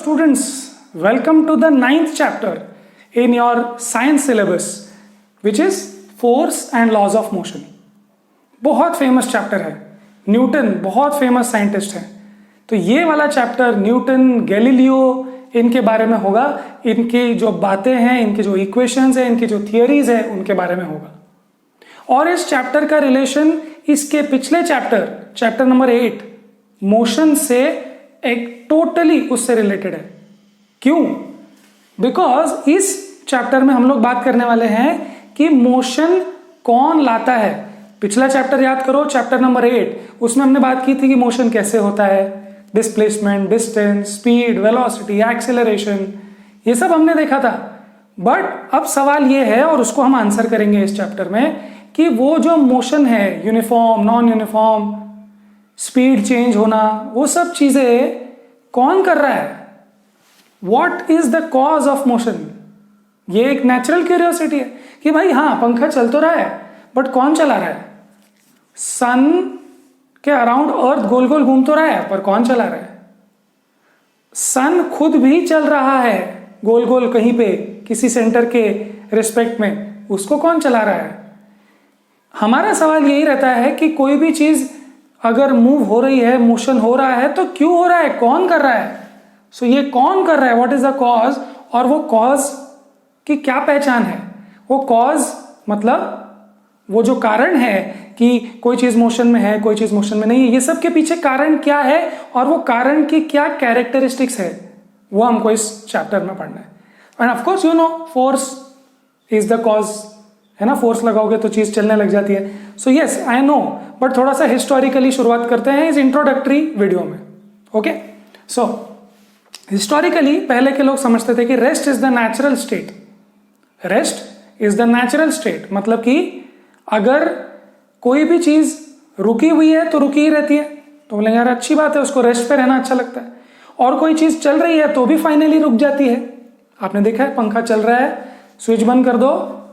students, welcome to the 9th chapter in your science syllabus, which is force and laws of motion. बहुत famous chapter है. Newton बहुत famous scientist हैं, तो ये वाला chapter Newton, Galileo, इनके बारे में होगा. इनकी जो बातें हैं, इनके जो इक्वेशंस हैं, इनकी जो थियरीज है, उनके बारे में होगा. और इस चैप्टर का रिलेशन इसके पिछले चैप्टर नंबर 8 मोशन से एक टोटली उससे रिलेटेड है. क्यों? बिकॉज इस चैप्टर में हम लोग बात करने वाले हैं कि मोशन कौन लाता है. पिछला चैप्टर याद करो, चैप्टर नंबर 8, उसमें हमने बात की थी कि मोशन कैसे होता है, displacement, distance, speed, velocity, acceleration, ये सब हमने देखा था. बट अब सवाल ये है, और उसको हम आंसर करेंगे इस चैप्टर में, कि वो जो मोशन है, uniform, non uniform, speed change होना, वो सब चीजें कौन कर रहा है. What is the cause of motion. ये एक नेचुरल क्यूरियोसिटी है कि भाई हाँ, पंखा चल तो रहा है, बट कौन चला रहा है. सन के अराउंड अर्थ गोल गोल घूम तो रहा है, पर कौन चला रहा है. सन खुद भी चल रहा है गोल गोल कहीं पे किसी सेंटर के रिस्पेक्ट में, उसको कौन चला रहा है. हमारा सवाल यही रहता है कि कोई भी चीज अगर मूव हो रही है, मोशन हो रहा है, तो क्यों हो रहा है, कौन कर रहा है. सो ये कौन कर रहा है, व्हाट इज द कॉज, और वो कॉज की क्या पहचान है. वो कॉज मतलब वो जो कारण है कि कोई चीज मोशन में है, कोई चीज मोशन में नहीं है, ये सब के पीछे कारण क्या है, और वो कारण की क्या कैरेक्टरिस्टिक्स है, वो हमको इस चैप्टर में पढ़ना है. End of course you know force is the cause, है ना. फोर्स लगाओगे तो चीज चलने लग जाती है. So yes I know, but थोड़ा सा हिस्टोरिकली शुरुआत करते हैं इस इंट्रोडक्टरी वीडियो में. ओके, सो हिस्टोरिकली पहले के लोग समझते थे कि rest is the natural state. Rest is the natural state मतलब कि अगर कोई भी चीज रुकी हुई है तो रुकी ही रहती है, तो बोलेंगे यार अच्छी बात है, उसको रेस्ट पे रहना अच्छा लगता है. और कोई चीज चल रही है तो भी फाइनली रुक जाती है. आपने देखा है, पंखा चल रहा है, स्विच बंद कर दो,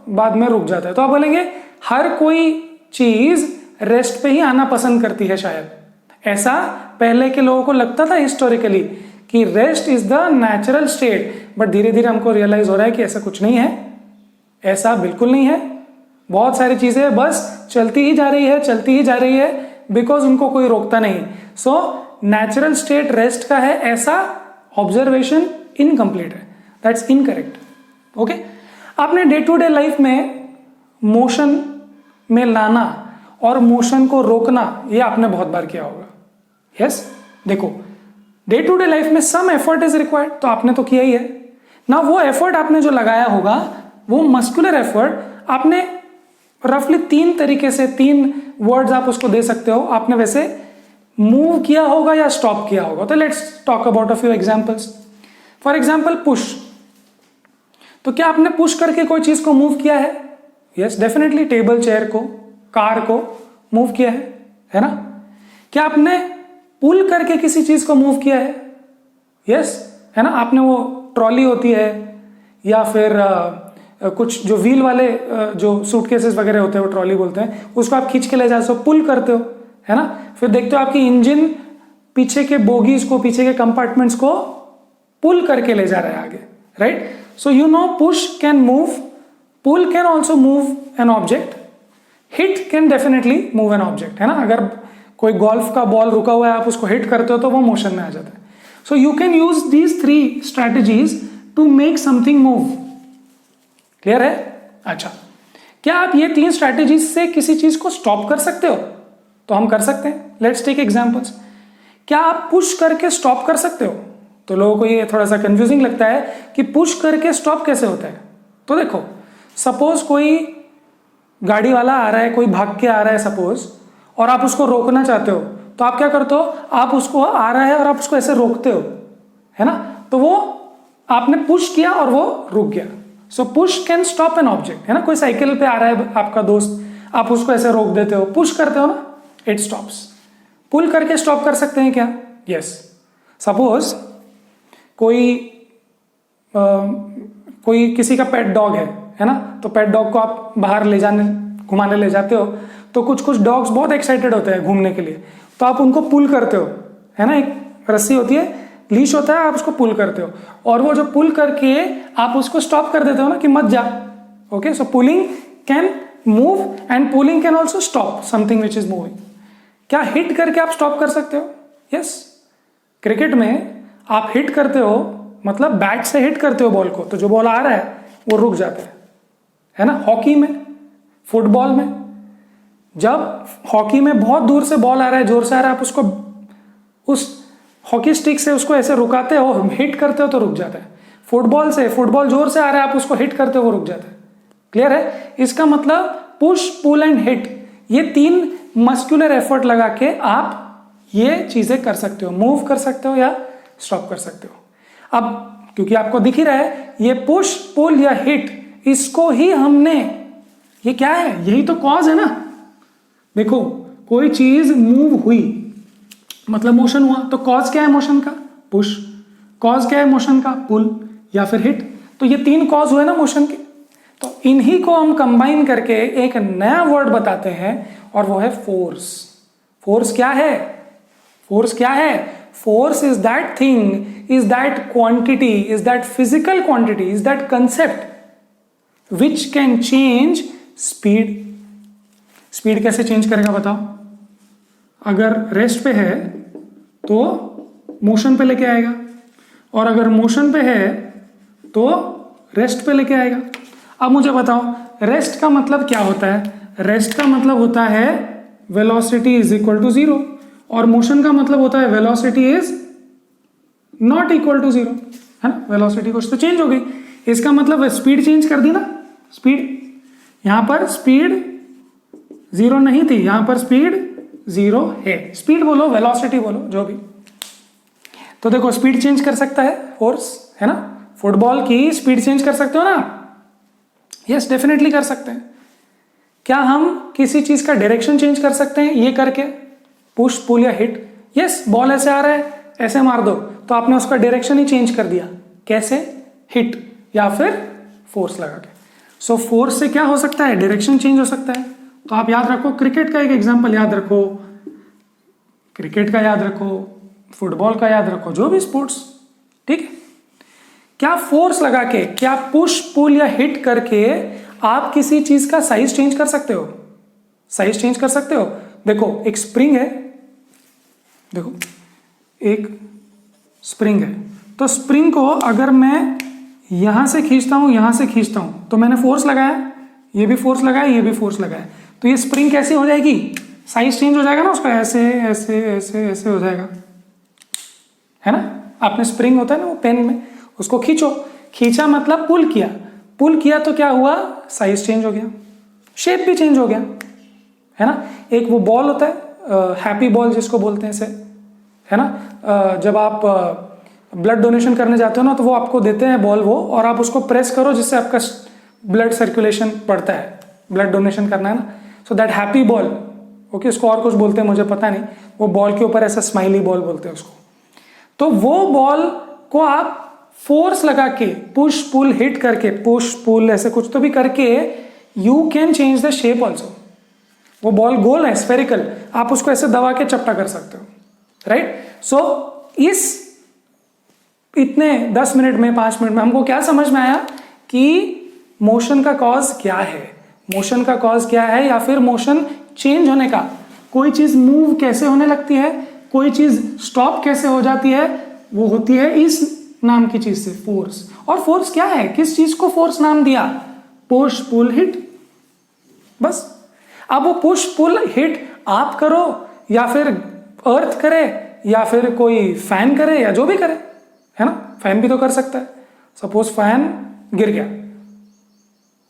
बाद में रुक जाता है. तो आप बोलेंगे हर कोई चीज रेस्ट पे ही आना पसंद करती है शायद. ऐसा पहले के लोगों को लगता था हिस्टोरिकली कि rest is the natural state. But धीरे धीरे हमको रियलाइज हो रहा है कि ऐसा कुछ नहीं है, ऐसा बिल्कुल नहीं है. बहुत सारी चीजें बस चलती ही जा रही है, चलती ही जा रही है, बिकॉज उनको कोई रोकता नहीं. सो नेचुरल स्टेट रेस्ट का है, ऐसा ऑब्जर्वेशन इनकम्प्लीट है, दैट्स इनकरेक्ट. ओके, आपने डे टू डे लाइफ में मोशन में लाना और मोशन को रोकना, ये आपने बहुत बार किया होगा. यस, देखो डे टू डे लाइफ में सम एफर्ट इज रिक्वायर्ड, तो आपने तो किया ही है ना. वो एफर्ट आपने जो लगाया होगा, वो मस्कुलर एफर्ट आपने रफली 3 तरीके से, 3 वर्ड्स आप उसको दे सकते हो. आपने वैसे मूव किया होगा या स्टॉप किया होगा. तो let's talk about a few examples. For example push. तो क्या आपने पुश करके कोई चीज को मूव किया है? Yes definitely. टेबल, चेयर को, कार को मूव किया है ना. क्या आपने पुल करके किसी चीज को मूव किया है? यस, है ना. आपने वो ट्रॉली होती है या फिर कुछ जो व्हील वाले जो सूटकेसेस वगैरह होते हैं, वो ट्रॉली बोलते हैं, उसको आप खींच के ले जाते हो, पुल करते हो, है ना. फिर देखते हो आपकी इंजन पीछे के बोगीज को, पीछे के कंपार्टमेंट्स को पुल करके ले जा रहा है आगे, right. So you know push can move, pull can also move an object, hit can definitely move an object, है ना. अगर कोई गोल्फ का बॉल रुका हुआ है, आप उसको हिट करते हो तो वो मोशन में आ जाता है. So you can use these 3 strategies to make something move. Clear है? अच्छा, क्या आप ये 3 स्ट्रैटेजीज से किसी चीज को स्टॉप कर सकते हो? तो हम कर सकते हैं. Let's take examples. क्या आप पुश करके स्टॉप कर सकते हो? तो लोगों को ये थोड़ा सा कंफ्यूजिंग लगता है कि पुश करके स्टॉप कैसे होता है. तो देखो, सपोज कोई गाड़ी वाला आ रहा है, कोई भाग के आ रहा है सपोज, और आप उसको रोकना चाहते हो, तो आप क्या करते हो, आप उसको आ रहा है और आप उसको ऐसे रोकते हो, है ना. तो वो आपने पुश किया और वो रुक गया. सो push can stop N object, है ना. कोई साइकिल पे आ रहा है आपका दोस्त, आप उसको ऐसे रोक देते हो, पुश करते हो ना, इट स्टॉप्स. पुल करके स्टॉप कर सकते हैं क्या? यस. सपोज कोई किसी का पेट डॉग है ना. तो पेट डॉग को आप बाहर ले जाने, घुमाने ले जाते हो, तो कुछ कुछ डॉग्स बहुत एक्साइटेड होते हैं घूमने के लिए, तो आप उनको पुल करते हो, है ना. एक रस्सी होती है, लीश होता है, आप उसको पुल करते हो, और वो जो पुल करके आप उसको स्टॉप कर देते हो ना कि मत जा. Okay, so pulling can move and pulling can also stop something which is moving. क्या हिट करके आप स्टॉप कर सकते हो? यस. क्रिकेट में आप हिट करते हो, मतलब बैट से हिट करते हो बॉल को, तो जो बॉल आ रहा है वो रुक जाता है ना. हॉकी में, फुटबॉल में, जब हॉकी में बहुत दूर से बॉल आ रहा है, जोर से आ रहा है, आप उसको उस हॉकी स्टिक से उसको ऐसे रुकाते हो, हिट करते हो तो रुक जाता है. फुटबॉल से, फुटबॉल जोर से आ रहा है, आप उसको हिट करते हो वो रुक जाता है. क्लियर है? इसका मतलब पुश, पुल एंड हिट, ये 3 मस्कुलर एफर्ट लगा के आप ये चीजें कर सकते हो, मूव कर सकते हो या स्टॉप कर सकते हो. अब क्योंकि आपको दिख ही रहा है ये पुश, पुल या हिट, इसको ही हमने, ये क्या है, यही तो कॉज है ना. देखो, कोई चीज मूव हुई मतलब मोशन हुआ, तो कॉज क्या है मोशन का? पुश. कॉज क्या है मोशन का? पुल या फिर हिट. तो ये 3 कॉज हुए ना मोशन के. तो इन्हीं को हम कंबाइन करके एक नया वर्ड बताते हैं और वो है फोर्स. फोर्स क्या है? फोर्स क्या है? Force is that thing, is that quantity, is that physical quantity, is that concept which can change speed. Speed कैसे चेंज करेगा बताओ? अगर रेस्ट पे है तो मोशन पे लेके आएगा, और अगर मोशन पे है तो रेस्ट पे लेके आएगा. अब मुझे बताओ, रेस्ट का मतलब क्या होता है? रेस्ट का मतलब होता है वेलोसिटी इज इक्वल टू 0, और मोशन का मतलब होता है velocity is not equal to 0, है ना. वेलोसिटी कुछ तो चेंज हो गई, इसका मतलब स्पीड चेंज कर दी ना. स्पीड, यहां पर स्पीड 0 नहीं थी, यहां पर स्पीड 0 है. स्पीड बोलो, वेलोसिटी बोलो, जो भी. तो देखो, स्पीड चेंज कर सकता है फोर्स, है ना. फुटबॉल की स्पीड चेंज कर सकते हो ना? यस, डेफिनेटली कर सकते हैं. क्या हम किसी चीज का डायरेक्शन चेंज कर सकते हैं ये करके? पुश, पुल या हिट. यस, बॉल ऐसे आ रहा है, ऐसे मार दो, तो आपने उसका डायरेक्शन ही चेंज कर दिया. कैसे? हिट या फिर फोर्स लगा के. सो फोर्स से क्या हो सकता है? डायरेक्शन चेंज हो सकता है. तो आप याद रखो, क्रिकेट का एक एग्जांपल याद रखो, क्रिकेट का याद रखो, फुटबॉल का याद रखो, जो भी स्पोर्ट्स. ठीक है? क्या फोर्स लगा के, क्या पुश, पुल या हिट करके आप किसी चीज का साइज चेंज कर सकते हो? साइज चेंज कर सकते हो. देखो, एक स्प्रिंग है, देखो एक स्प्रिंग है, तो स्प्रिंग को अगर मैं यहां से खींचता हूं, यहां से खींचता हूं, तो मैंने फोर्स लगाया, ये भी फोर्स लगाया, ये भी फोर्स लगाया, तो ये स्प्रिंग कैसी हो जाएगी? साइज चेंज हो जाएगा ना उसका, ऐसे ऐसे ऐसे ऐसे हो जाएगा, है ना. आपने स्प्रिंग होता है ना वो पेन में, उसको खींचो, खींचा मतलब पुल किया, पुल किया तो क्या हुआ? साइज चेंज हो गया, शेप भी चेंज हो गया, है ना. एक वो बॉल होता है, हैप्पी बॉल जिसको बोलते हैं, से, है ना. जब आप ब्लड डोनेशन करने जाते हो ना, तो वो आपको देते हैं बॉल वो, और आप उसको प्रेस करो जिससे आपका ब्लड सर्कुलेशन बढ़ता है. ब्लड डोनेशन करना है ना, so that happy ball. Okay, उसको और कुछ बोलते हैं मुझे पता नहीं, वो बॉल के ऊपर ऐसा स्माइली बॉल बोलते हैं उसको. तो वो बॉल को आप फोर्स लगा के, पुश, पुल, हिट करके, पुश, पुल ऐसे कुछ तो भी करके, you can change the shape also. वो बॉल गोल है, स्फेरिकल, आप उसको ऐसे दबा के चपटा कर सकते हो, राइट. सो इस इतने 10 मिनट में, 5 मिनट में हमको क्या समझ में आया कि मोशन का कॉज क्या है, मोशन का कॉज क्या है, या फिर मोशन चेंज होने का, कोई चीज मूव कैसे होने लगती है, कोई चीज स्टॉप कैसे हो जाती है, वो होती है इस नाम की चीज से, फोर्स. और फोर्स क्या है? किस चीज को फोर्स नाम दिया? पुश, पुल, हिट, बस. अब वो पुश, पुल, हिट आप करो या फिर अर्थ करे या फिर कोई फैन करे या जो भी करे, है ना. फैन भी तो कर सकता है. सपोज फैन गिर गया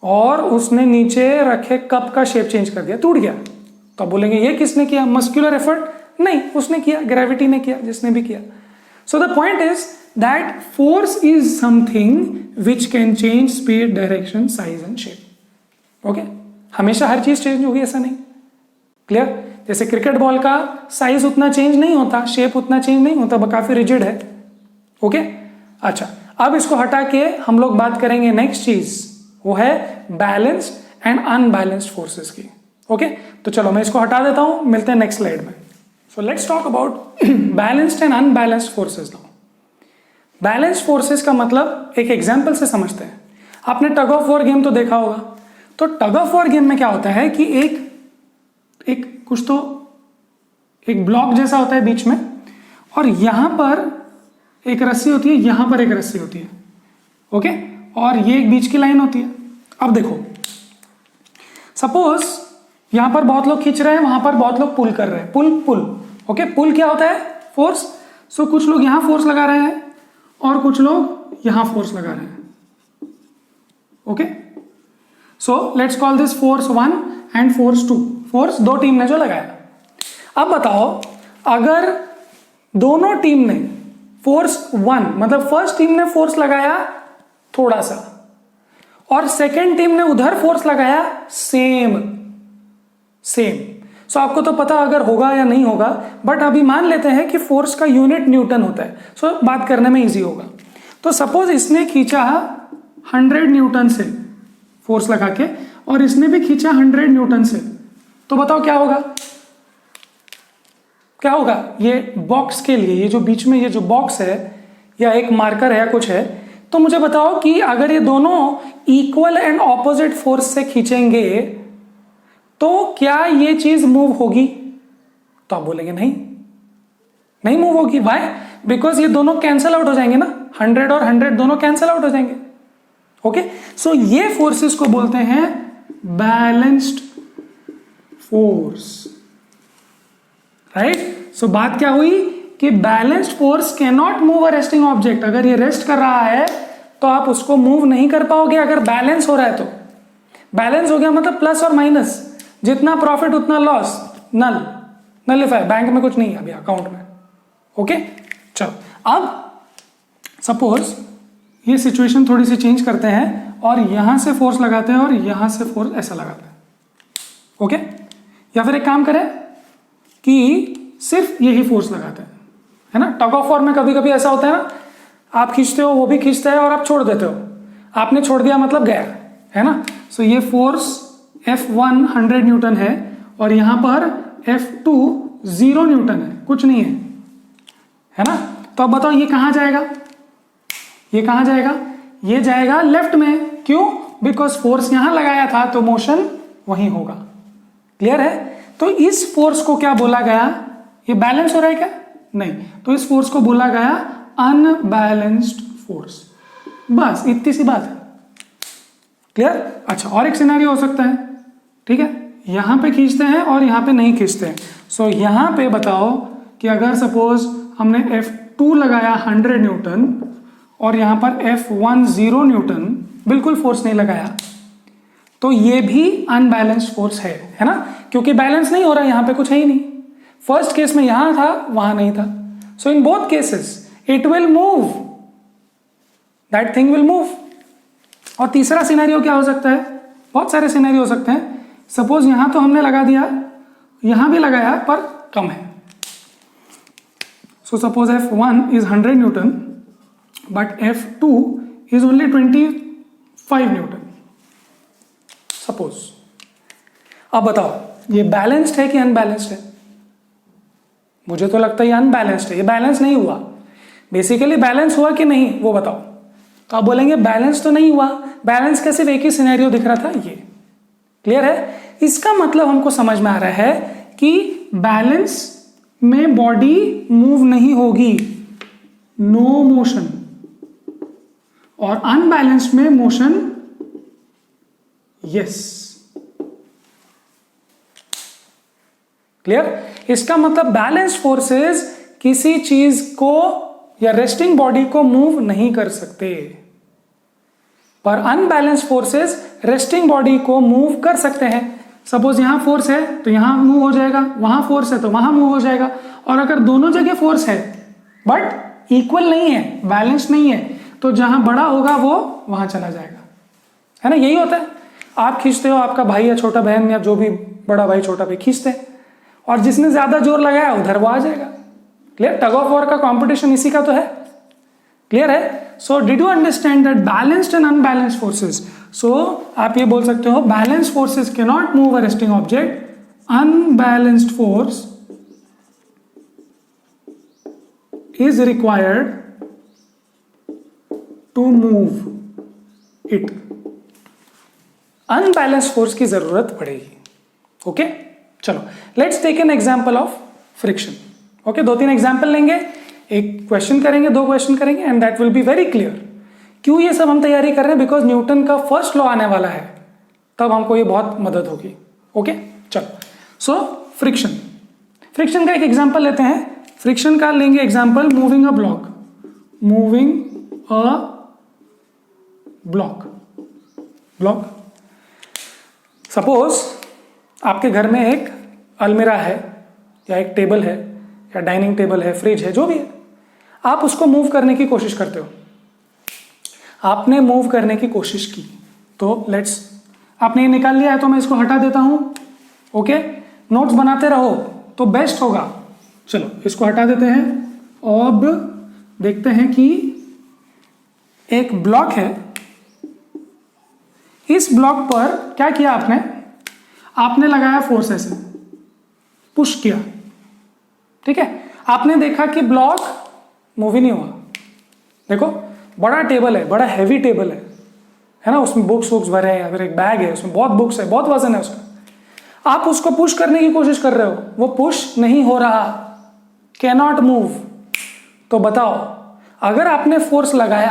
और उसने नीचे रखे कप का शेप चेंज कर दिया, टूट गया, तो आप बोलेंगे ये किसने किया? Muscular effort? नहीं, उसने किया, ग्रेविटी ने किया, जिसने भी किया. So the point is that force is something which can change speed, direction, size and shape. Okay, हमेशा हर चीज चेंज होगी ऐसा नहीं. क्लियर? जैसे क्रिकेट बॉल का साइज उतना चेंज नहीं होता, शेप उतना चेंज नहीं होता, काफी रिजिड है. ओके, अच्छा, अब इसको हटा के हम लोग बात करेंगे नेक्स्ट चीज, वो है बैलेंस्ड एंड अनबैलेंस्ड फोर्सेस की. ओके, तो चलो मैं इसको हटा देता हूं, मिलते हैं नेक्स्ट स्लाइड में. So let's talk about balanced and unbalanced forces now. Balanced forces का मतलब एक एग्जाम्पल से समझते हैं। आपने टग ऑफ वॉर गेम तो देखा होगा। तो टग ऑफ वॉर गेम में क्या होता है कि एक कुछ तो एक ब्लॉक जैसा होता है बीच में, और यहां पर एक रस्सी होती है, यहां पर एक रस्सी होती है, ओके, और ये एक बीच की लाइन होती है। अब देखो, सपोज यहां पर बहुत लोग खींच रहे हैं, वहां पर बहुत लोग पुल कर रहे हैं, पुल, ओके। पुल क्या होता है? फोर्स। सो कुछ लोग यहां फोर्स लगा रहे हैं और कुछ लोग यहां फोर्स लगा रहे हैं, okay. So let's call this force 1 and force 2। Force दो टीम ने जो लगाया। अब बताओ, अगर दोनों टीम ने फोर्स 1 मतलब फर्स्ट टीम ने फोर्स लगाया थोड़ा सा, और सेकेंड टीम ने उधर फोर्स लगाया सेम। सो आपको तो पता अगर होगा या नहीं होगा, बट अभी मान लेते हैं कि फोर्स का यूनिट न्यूटन होता है, सो बात करने में इजी होगा। तो सपोज इसने खींचा 100 न्यूटन से फोर्स लगा के, और इसने भी खींचा 100 न्यूटन से, तो बताओ क्या होगा? क्या होगा? ये बॉक्स के लिए, ये जो बीच में ये जो बॉक्स है या एक मार्कर है या कुछ है, तो मुझे बताओ कि अगर ये दोनों इक्वल एंड ऑपोजिट फोर्स से खींचेंगे तो क्या ये चीज मूव होगी? तो आप बोलेंगे नहीं मूव होगी। व्हाई? बिकॉज ये दोनों कैंसल आउट हो जाएंगे ना, 100 और 100 दोनों कैंसल आउट हो जाएंगे, ओके। सो ये फोर्सेस को बोलते हैं बैलेंस्ड फोर्स, राइट। सो बात क्या हुई कि balanced force can not move a resting object. अगर ये रेस्ट कर रहा है तो आप उसको मूव नहीं कर पाओगे। अगर बैलेंस हो रहा है तो, बैलेंस हो गया मतलब प्लस और माइनस, जितना प्रॉफिट उतना लॉस, नलिफाई, बैंक में कुछ नहीं है अभी अकाउंट में, ओके। चलो, अब सपोज ये सिचुएशन थोड़ी सी चेंज करते हैं और यहां से फोर्स लगाते हैं और यहां से फोर्स ऐसा लगाते हैं, ओके। या फिर एक काम करें कि सिर्फ यही फोर्स लगाते हैं, है ना। टग ऑफ वॉर में कभी कभी ऐसा होता है ना, आप खींचते हो, वो भी खींचता है, और आप छोड़ देते हो। आपने छोड़ दिया मतलब गया, है ना। सो ये फोर्स F1 100 न्यूटन है और यहां पर F2 0 न्यूटन है, कुछ नहीं है ना। तो अब बताओ ये कहां जाएगा? ये कहां जाएगा? ये जाएगा लेफ्ट में। क्यों? बिकॉज फोर्स यहां लगाया था तो मोशन वहीं होगा। क्लियर है? तो इस फोर्स को क्या बोला गया? ये बैलेंस हो रहा है क्या? नहीं। तो इस फोर्स को बोला गया अनबैलेंस्ड फोर्स। बस इतनी सी बात है। क्लियर? अच्छा, और एक सिनेरियो हो सकता है, ठीक है। यहां पे खींचते हैं और यहां पे नहीं खींचते हैं। सो यहां पे बताओ कि अगर सपोज हमने F2 लगाया 100 न्यूटन और यहां पर F1 0 न्यूटन, बिल्कुल फोर्स नहीं लगाया, तो ये भी अनबैलेंस्ड फोर्स है ना, क्योंकि बैलेंस नहीं हो रहा, यहां पे कुछ है ही नहीं। फर्स्ट केस में यहां था, वहां नहीं था। So in both cases it will move, that thing will move. और तीसरा सिनेरियो क्या हो सकता है? बहुत सारे सिनेरियो हो सकते हैं। सपोज यहां तो हमने लगा दिया, यहां भी लगाया पर कम है। So suppose F1 is 100 Newton but F2 is only 25 Newton suppose. अब बताओ ये बैलेंस्ड है कि अनबैलेंस्ड है? मुझे तो लगता है ये अनबैलेंस्ड है, ये बैलेंस नहीं हुआ। बेसिकली बैलेंस हुआ कि नहीं वो बताओ। तो आप बोलेंगे बैलेंस तो नहीं हुआ, बैलेंस का सिर्फ एक ही सिनेरियो दिख रहा था ये। क्लियर है? इसका मतलब हमको समझ में आ रहा है कि बैलेंस में बॉडी मूव नहीं होगी, नो मोशन, और अनबैलेंस्ड में मोशन यस। क्लियर? इसका मतलब बैलेंस्ड फोर्सेस किसी चीज को या रेस्टिंग बॉडी को मूव नहीं कर सकते, पर अनबैलेंस्ड फोर्सेस रेस्टिंग बॉडी को मूव कर सकते हैं। सपोज यहां फोर्स है तो यहां मूव हो जाएगा, वहां फोर्स है तो वहां मूव हो जाएगा। और अगर दोनों जगह फोर्स है बट इक्वल नहीं है, बैलेंस नहीं है, तो जहां बड़ा होगा वो वहां चला जाएगा, है ना। यही होता है, आप खींचते हो, आपका भाई या छोटा बहन या जो भी बड़ा भाई छोटा भाई खींचते हैं, और जिसने ज्यादा जोर लगाया उधर वो आ जाएगा। क्लियर? टग ऑफ वॉर का कॉम्पिटिशन इसी का तो है। क्लियर है? So did you understand that balanced and unbalanced forces? So आप ये बोल सकते हो balanced forces can not move a resting object, unbalanced force is required move it, unbalance force की जरूरत पड़ेगी। ओके चलो let's take an example of friction. Okay 2-3 example लेंगे, एक क्वेश्चन करेंगे, 2 क्वेश्चन करेंगे and that will be very clear. क्यों ये सब हम तैयारी कर रहे हैं? बिकॉज न्यूटन का फर्स्ट लॉ आने वाला है, तब हमको ये बहुत मदद होगी। ओके चलो सो फ्रिक्शन का एक एग्जांपल लेते हैं। फ्रिक्शन का लेंगे example moving a block, moving a block. Suppose आपके घर में एक अलमीरा है या एक टेबल है या डाइनिंग टेबल है, फ्रिज है, जो भी है, आप उसको मूव करने की कोशिश करते हो। आपने मूव करने की कोशिश की तो लेट्स, आपने ये निकाल लिया है तो मैं इसको हटा देता हूं। ओके नोट्स बनाते रहो तो बेस्ट होगा। चलो इसको हटा देते हैं। अब देखते हैं कि एक ब्लॉक है, इस ब्लॉक पर क्या किया आपने लगाया फोर्स, ऐसे पुश किया, ठीक है। आपने देखा कि ब्लॉक मूव ही नहीं हुआ। देखो बड़ा टेबल है, बड़ा हैवी टेबल है ना, उसमें बुक्स भरे हैं, अगर एक बैग है उसमें बहुत बुक्स है, बहुत वजन है उसका। आप उसको पुश करने की कोशिश कर रहे हो, वो पुश नहीं हो रहा, कैन नॉट मूव। तो बताओ अगर आपने फोर्स लगाया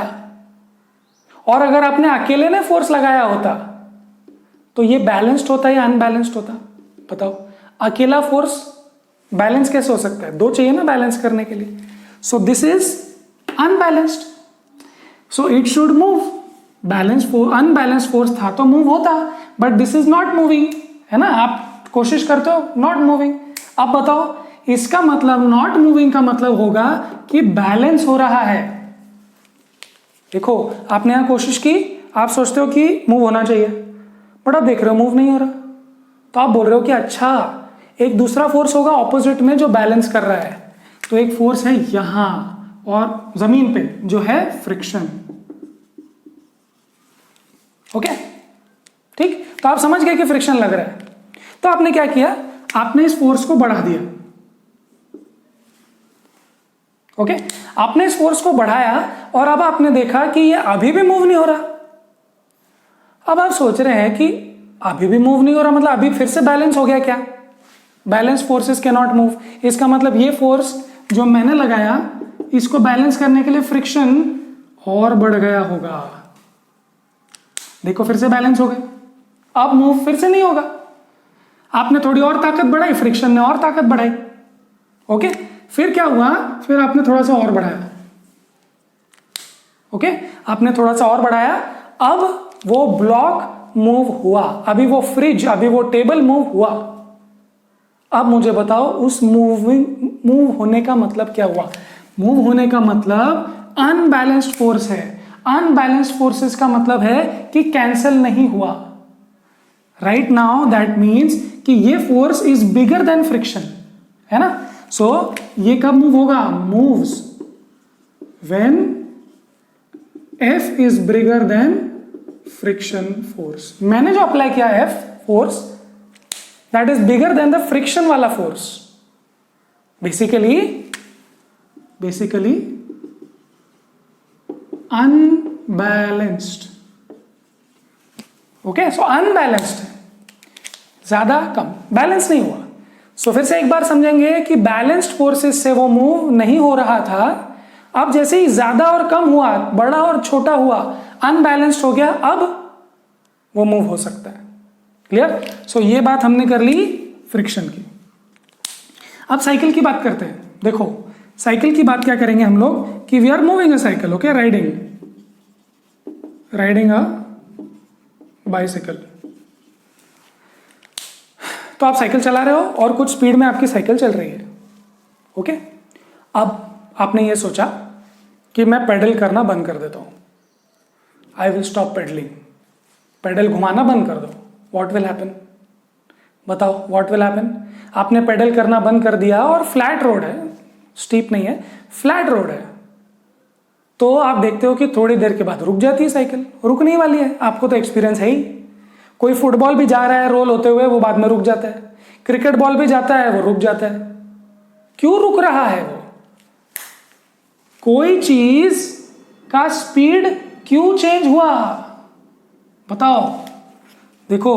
और अगर आपने अकेले ने फोर्स लगाया होता तो ये बैलेंस्ड होता या अनबैलेंस्ड होता? बताओ अकेला फोर्स बैलेंस कैसे हो सकता है? 2 चाहिए ना बैलेंस करने के लिए। So this is unbalanced, so it should move. Unbalance force था तो मूव होता, but this is not moving, है ना। आप कोशिश करते हो, नॉट मूविंग। अब बताओ इसका मतलब, नॉट मूविंग का मतलब होगा कि बैलेंस हो रहा है। देखो आपने यहां कोशिश की, आप सोचते हो कि मूव होना चाहिए, बट आप देख रहे हो मूव नहीं हो रहा, तो आप बोल रहे हो कि अच्छा एक दूसरा फोर्स होगा ऑपोजिट में जो बैलेंस कर रहा है। तो एक फोर्स है यहां और जमीन पे जो है फ्रिक्शन। ओके ठीक, तो आप समझ गए कि फ्रिक्शन लग रहा है। तो आपने क्या किया, आपने इस फोर्स को बढ़ा दिया। ओके आपने इस फोर्स को बढ़ाया और अब आपने देखा कि ये अभी भी मूव नहीं हो रहा। अब आप सोच रहे हैं कि अभी भी मूव नहीं हो रहा, मतलब अभी फिर से बैलेंस हो गया क्या? Balance forces can not move, इसका मतलब ये फोर्स जो मैंने लगाया इसको बैलेंस करने के लिए फ्रिक्शन और बढ़ गया होगा। देखो फिर से बैलेंस हो गया, अब मूव फिर से नहीं होगा। आपने थोड़ी और ताकत बढ़ाई, फ्रिक्शन ने और ताकत बढ़ाई। ओके फिर क्या हुआ, फिर आपने थोड़ा सा और बढ़ाया। ओके आपने थोड़ा सा और बढ़ाया, अब वो ब्लॉक मूव हुआ, अभी वो फ्रिज, अभी वो टेबल मूव हुआ। अब मुझे बताओ उस मूव होने का मतलब क्या हुआ? मूव होने का मतलब अनबैलेंस्ड फोर्स है। अनबैलेंस्ड फोर्सेस का मतलब है कि कैंसिल नहीं हुआ। राइट नाउ दैट मीन्स कि ये force is bigger than friction, है ना। सो ये कब मूव होगा? Moves when F is bigger than friction force. मैंने जो अप्लाई किया F force, that is bigger than the friction वाला force. Basically unbalanced. Okay so unbalanced है, ज्यादा कम, बैलेंस नहीं हुआ। सो फिर से एक बार समझेंगे कि बैलेंस्ड फोर्सेस से वो मूव नहीं हो रहा था। अब जैसे ही ज्यादा और कम हुआ, बड़ा और छोटा हुआ, अनबैलेंस्ड हो गया, अब वो मूव हो सकता है। क्लियर? सो ये बात हमने कर ली फ्रिक्शन की। अब साइकिल की बात करते हैं। देखो साइकिल की बात क्या करेंगे हम लोग कि we are moving a cycle, okay, riding a bicycle. तो आप साइकिल चला रहे हो और कुछ स्पीड में आपकी साइकिल चल रही है। ओके अब आपने ये सोचा कि मैं पेडल करना बंद कर देता हूं, I will stop pedalling, pedal घुमाना बंद कर दो। What will happen? बताओ व्हाट विल हैपन? आपने पेडल करना बंद कर दिया और फ्लैट रोड है, स्टीप नहीं है, फ्लैट रोड है, तो आप देखते हो कि थोड़ी देर के बाद रुक जाती है साइकिल, रुकने वाली है। आपको तो एक्सपीरियंस है ही। कोई फुटबॉल भी जा रहा है रोल होते हुए, वो बाद में रुक जाता है। क्रिकेट बॉल भी जाता है, वो रुक जाता है। क्यों रुक रहा है वो? कोई चीज का स्पीड क्यों चेंज हुआ बताओ। देखो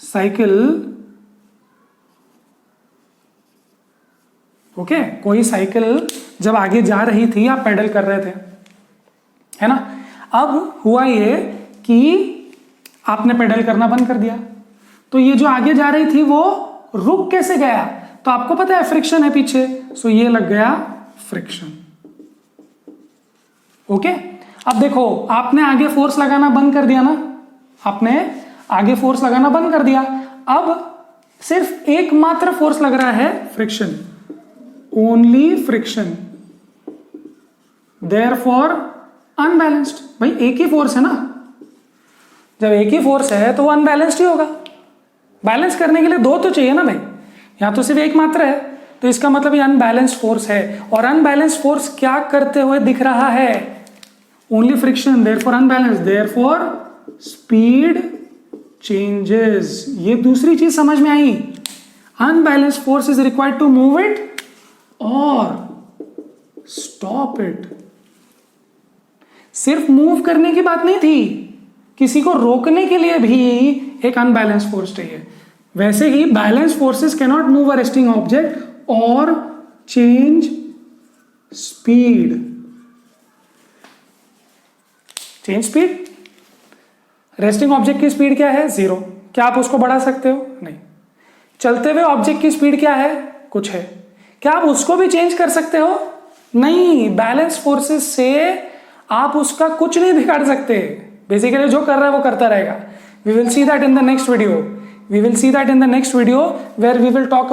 साइकिल, ओके, कोई साइकिल जब आगे जा रही थी, आप पेडल कर रहे थे, है ना। अब हुआ ये कि आपने पेडल करना बंद कर दिया, तो ये जो आगे जा रही थी वो रुक कैसे गया? तो आपको पता है फ्रिक्शन है पीछे, सो ये लग गया फ्रिक्शन। ओके, अब देखो आपने आगे फोर्स लगाना बंद कर दिया ना, आपने आगे फोर्स लगाना बंद कर दिया, अब सिर्फ एकमात्र फोर्स लग रहा है friction, only friction, therefore unbalanced. भाई एक ही फोर्स है ना, जब एक ही फोर्स है तो वो अनबैलेंस्ड ही होगा। बैलेंस करने के लिए दो तो चाहिए ना भाई, यहां तो सिर्फ एक मात्र है, तो इसका मतलब ये अनबैलेंस्ड फोर्स है। और अनबैलेंस्ड फोर्स क्या करते हुए दिख रहा है? Only friction, therefore unbalanced, therefore speed changes. ये दूसरी चीज समझ में आई। Unbalanced force is required to move it और स्टॉप इट। सिर्फ मूव करने की बात नहीं थी, किसी को रोकने के लिए भी एक अनबैलेंस्ड फोर्स चाहिए। वैसे ही balance forces can not move a resting object और change speed. Change speed, resting object की स्पीड क्या है? 0। क्या आप उसको बढ़ा सकते हो? नहीं। चलते हुए ऑब्जेक्ट की स्पीड क्या है? कुछ है। क्या आप उसको भी चेंज कर सकते हो? नहीं। बैलेंस फोर्सेस से आप उसका कुछ नहीं बिगाड़ सकते। बेसिकली जो कर रहा है वो करता रहेगा। We will see that in the next video. We will see that in the next video where we will talk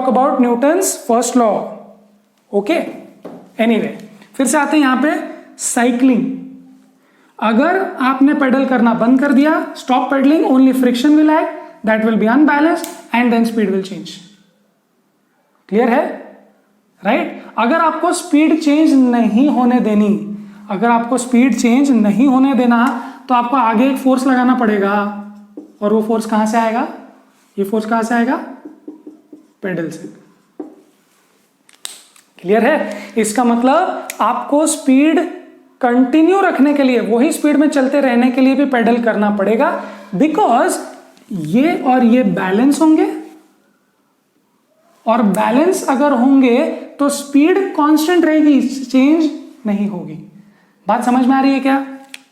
about Newton's first law. Okay, anyway, फिर से आते हैं यहां पे साइक्लिंग। अगर आपने पेडल करना बंद कर दिया, stop pedalling, only friction will act, that will be unbalanced and then speed will change. Clear है? राइट? अगर आपको स्पीड चेंज नहीं होने देनी, अगर आपको स्पीड चेंज नहीं होने देना, तो आपको आगे एक फोर्स लगाना पड़ेगा। और वो फोर्स कहां से आएगा? ये फोर्स कहां से आएगा? पेडल से। क्लियर है? इसका मतलब आपको स्पीड कंटिन्यू रखने के लिए, वही स्पीड में चलते रहने के लिए भी पेडल करना पड़ेगा, बिकॉज ये और ये बैलेंस होंगे, और बैलेंस अगर होंगे तो स्पीड कांस्टेंट रहेगी, चेंज नहीं होगी। बात समझ में आ रही है क्या?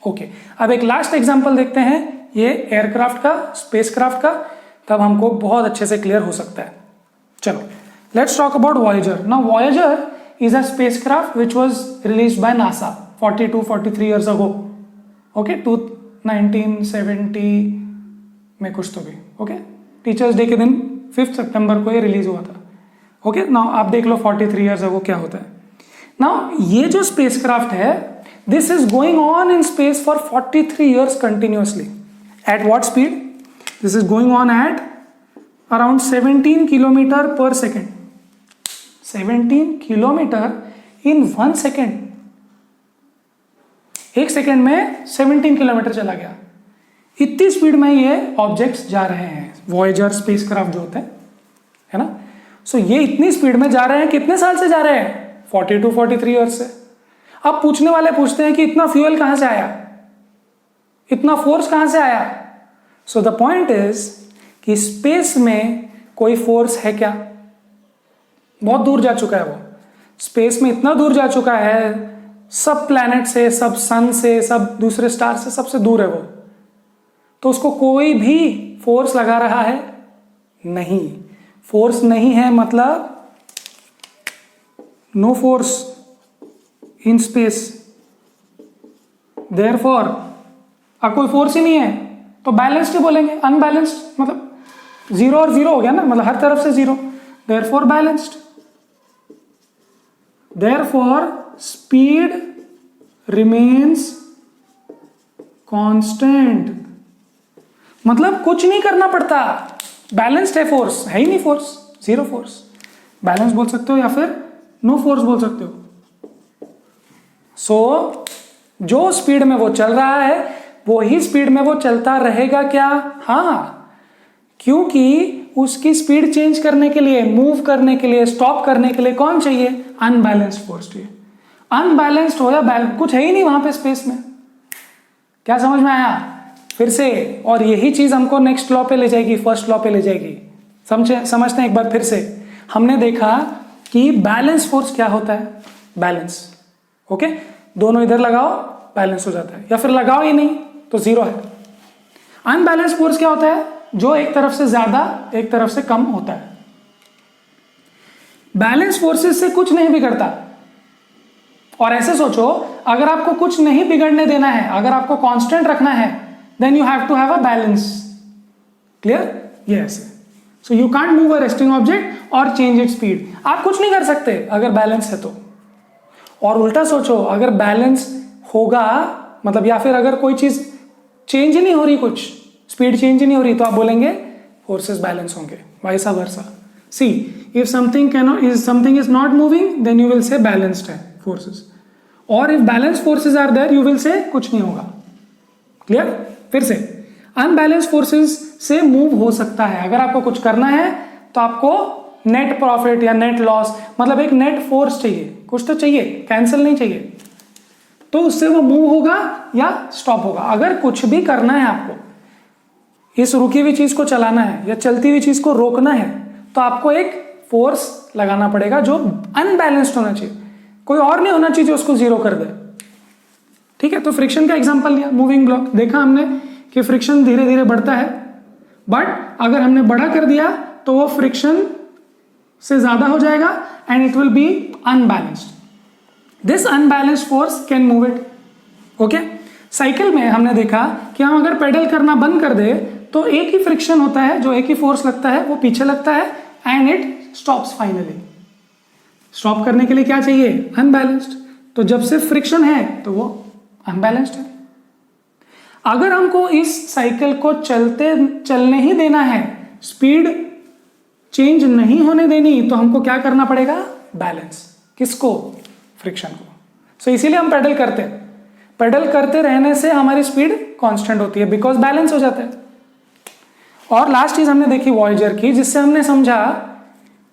ओके, अब एक लास्ट एग्जांपल देखते हैं, ये एयरक्राफ्ट का, स्पेसक्राफ्ट का, तब हमको बहुत अच्छे से क्लियर हो सकता है। चलो, let's talk about Voyager. Now Voyager is a spacecraft which was released by NASA 42-43 years ago. Okay, 1970 में कुछ तो भी। ओके, टीचर्स डे के दिन 5 सितंबर को ये रिलीज हुआ था। ओके, नाउ आप देख लो 43 years ago क्या होता है। नाउ ये जो स्पेसक्राफ्ट है, this is going on in space for 43 years continuously. At what speed? This is going on at around 17 kilometre पर सेकेंड। 17 किलोमीटर इन 1 सेकेंड। एक सेकेंड में 17 किलोमीटर चला गया। इतनी स्पीड में ये ऑब्जेक्ट्स जा रहे हैं, वॉयेजर स्पेसक्राफ्ट जो होते हैं, है ना। सो ये इतनी स्पीड में जा रहे हैं, कितने साल से जा रहे हैं? 42-43 years से। अब पूछने वाले पूछते हैं कि इतना फ्यूल कहां से आया, इतना फोर्स कहां से आया? सो द पॉइंट इज कि स्पेस में कोई फोर्स है क्या? बहुत दूर जा चुका है वो, स्पेस में इतना दूर जा चुका है, सब प्लैनेट से, सब सन से, सब दूसरे स्टार से, सबसे दूर है वो, तो उसको कोई भी फोर्स लगा रहा है? नहीं। फोर्स नहीं है मतलब no force in space, therefore अब कोई फोर्स ही नहीं है तो बैलेंस्ड ही बोलेंगे। अनबैलेंस्ड मतलब 0 और 0 हो गया ना, मतलब हर तरफ से 0, therefore balanced. Therefore speed remains constant, मतलब कुछ नहीं करना पड़ता, बैलेंस्ड है, फोर्स है ही नहीं, फोर्स 0 फोर्स। बैलेंस बोल सकते हो या फिर नो फोर्स बोल सकते हो। सो जो स्पीड में वो चल रहा है वो ही स्पीड में वो चलता रहेगा क्या? हाँ, क्योंकि उसकी स्पीड चेंज करने के लिए, मूव करने के लिए, स्टॉप करने के लिए कौन चाहिए? अनबैलेंस्ड फोर्स चाहिए। अनबैलेंस्ड हो या कुछ है ही नहीं वहां पे स्पेस में। क्या समझ में आया? फिर से, और यही चीज हमको नेक्स्ट लॉ पे ले जाएगी, फर्स्ट लॉ पे ले जाएगी। समझते हैं एक बार फिर से। हमने देखा कि बैलेंस फोर्स क्या होता है, बैलेंस, ओके, दोनों इधर लगाओ बैलेंस हो जाता है, या फिर लगाओ ही नहीं तो जीरो है। अनबैलेंस फोर्स क्या होता है? जो एक तरफ से ज्यादा एक तरफ से कम होता है। बैलेंस फोर्सेस से कुछ नहीं बिगड़ता। और ऐसे सोचो, अगर आपको कुछ नहीं बिगड़ने देना है, अगर आपको कांस्टेंट रखना है, then you have to have a balance. Clear? Yes. So you can't move a resting object और चेंज इट स्पीड। आप कुछ नहीं कर सकते अगर बैलेंस है तो। और उल्टा सोचो, अगर बैलेंस होगा मतलब, या फिर अगर कोई चीज चेंज ही नहीं हो रही, कुछ स्पीड चेंज ही नहीं हो रही, तो आप बोलेंगे फोर्सेस बैलेंस होंगे, vice versa. See, if something is not moving, then you will say balanced है फोर्सेस, और if balance forces are there, you will say कुछ नहीं होगा। क्लियर? फिर से, अनबैलेंस फोर्सेस से मूव हो सकता है। अगर आपको कुछ करना है तो आपको नेट प्रॉफिट या नेट लॉस, मतलब एक नेट फोर्स चाहिए, कुछ तो चाहिए, कैंसिल नहीं चाहिए, तो उससे वो मूव होगा या स्टॉप होगा। अगर कुछ भी करना है आपको, इस रुकी हुई चीज को चलाना है या चलती हुई चीज को रोकना है, तो आपको एक फोर्स लगाना पड़ेगा जो अनबैलेंस्ड होना चाहिए, कोई और नहीं होना चाहिए जो उसको जीरो कर दे। ठीक है? तो फ्रिक्शन का एग्जांपल लिया, मूविंग ब्लॉक, देखा हमने कि फ्रिक्शन धीरे धीरे बढ़ता है, बट अगर हमने बड़ा कर दिया तो वो फ्रिक्शन से ज्यादा हो जाएगा and it will be unbalanced. This unbalanced force can move it. Okay? Cycle में हमने देखा कि हम अगर पेडल करना बंद कर दे तो एक ही फ्रिक्शन होता है, जो एक ही फोर्स लगता है वो पीछे लगता है and it stops finally. Stop करने के लिए क्या चाहिए? अनबैलेंस्ड। तो जब से फ्रिक्शन है तो वो अनबैलेंस्ड है। अगर हमको इस साइकिल को चलने ही देना है, स्पीड चेंज नहीं होने देनी, तो हमको क्या करना पड़ेगा? बैलेंस। किसको? फ्रिक्शन को। सो इसीलिए हम पेडल करते हैं। पेडल करते रहने से हमारी स्पीड कांस्टेंट होती है, बिकॉज बैलेंस हो जाता है। और लास्ट चीज हमने देखी वॉयेजर की, जिससे हमने समझा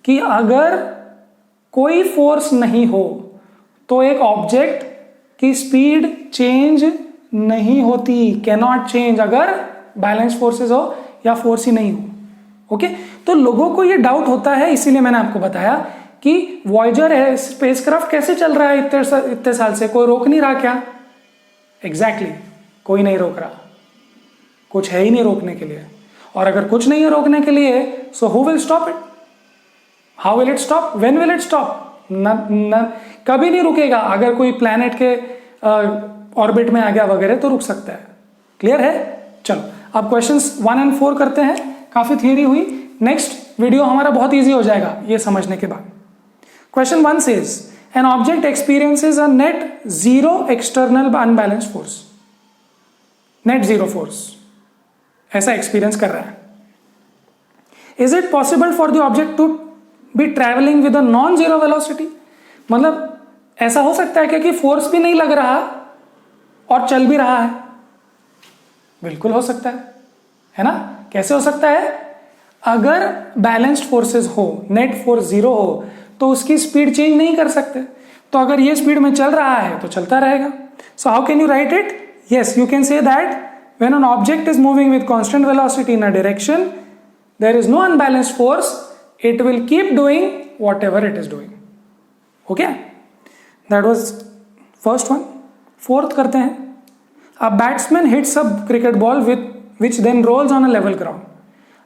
कि अगर कोई फोर्स नहीं हो तो एक ऑब्जेक्ट की स्पीड चेंज नहीं होती, कैन नॉट चेंज, अगर बैलेंस फोर्सेस हो या फोर्स ही नहीं हो। ओके? तो लोगों को ये डाउट होता है, इसीलिए मैंने आपको बताया कि वॉयेजर है, स्पेसक्राफ्ट कैसे चल रहा है इतने साल से, कोई रोक नहीं रहा क्या? एग्जैक्टली, कोई नहीं रोक रहा, कुछ है ही नहीं रोकने के लिए। और अगर कुछ नहीं है रोकने के लिए, so who will stop it? How will it stop? When will it stop? कभी नहीं रुकेगा। अगर कोई प्लैनेट के ऑर्बिट में आ गया वगैरह तो रुक सकता है। क्लियर है? चलो अब क्वेश्चंस 1 और 4 करते हैं। काफी थियरी हुई, नेक्स्ट वीडियो हमारा बहुत इजी हो जाएगा ये समझने के बाद। Question 1 says an object experiences a net zero external unbalanced force, net zero force, ऐसा एक्सपीरियंस कर रहा है। Is it possible for the object to be travelling with a non zero velocity? मतलब ऐसा हो सकता है क्या कि फोर्स भी नहीं लग रहा और चल भी रहा है? बिल्कुल हो सकता है ना? कैसे हो सकता है? अगर बैलेंस्ड फोर्सेस हो, नेट फोर्स जीरो हो, तो उसकी स्पीड चेंज नहीं कर सकते। तो अगर ये स्पीड में चल रहा है तो चलता रहेगा। So how can you right it? Yes, you can say that when an object is moving with constant velocity in a direction, there is no unbalanced force, it will keep doing whatever it is doing. Okay? That was first one. Fourth करते हैं. A batsman hits a cricket ball which then rolls on a level ground.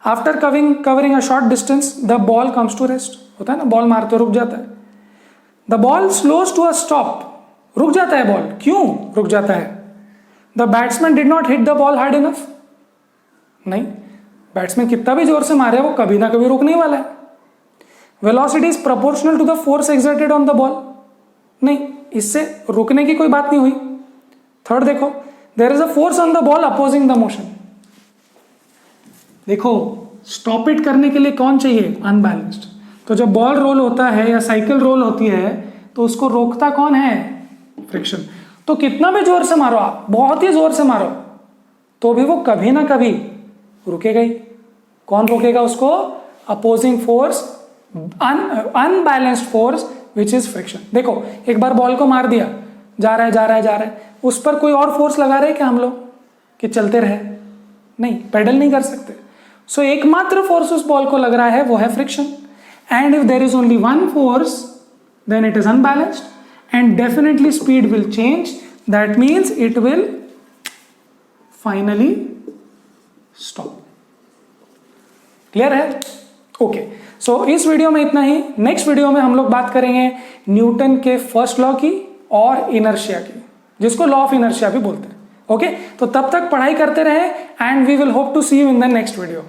After covering a short distance, the ball comes to rest. होता है ना, ball मारते रुक जाता है. The ball slows to a stop. रुक जाता है बॉल. क्यों रुक जाता है? The batsman did not hit the ball hard enough. नहीं, बैट्समैन कितना भी जोर से मारे वो कभी ना कभी रुकने वाला है. Velocity is proportional to the force exerted on the ball. नहीं, इससे रुकने की कोई बात नहीं हुई. थर्ड देखो, there is a force on the ball opposing the motion. देखो, स्टॉप इट करने के लिए कौन चाहिए? अनबैलेंस्ड. तो जब बॉल रोल होता है या साइकिल रोल होती है तो उसको रोकता कौन है? फ्रिक्शन. तो कितना भी जोर से मारो आप, बहुत ही जोर से मारो, तो भी वो कभी ना कभी रुकेगा ही. कौन रोकेगा उसको? Opposing force, unbalanced force which is friction. देखो एक बार बॉल को मार दिया, जा रहा है जा रहा है जा रहा है, उस पर कोई और फोर्स लगा रहे हैं क्या हम लोग कि चलते रहे? नहीं, पेडल नहीं कर सकते। सो एकमात्र फोर्स उस बॉल को लग रहा है वो है friction. And if there is only one force then it is unbalanced and definitely speed will change, that means it will finally stop. Clear है? ओके, सो इस वीडियो में इतना ही। नेक्स्ट वीडियो में हम लोग बात करेंगे न्यूटन के फर्स्ट लॉ की और इनर्शिया की, जिसको लॉ ऑफ इनर्शिया भी बोलते हैं। ओके, तो तब तक पढ़ाई करते रहे and we will hope to see you in the next video.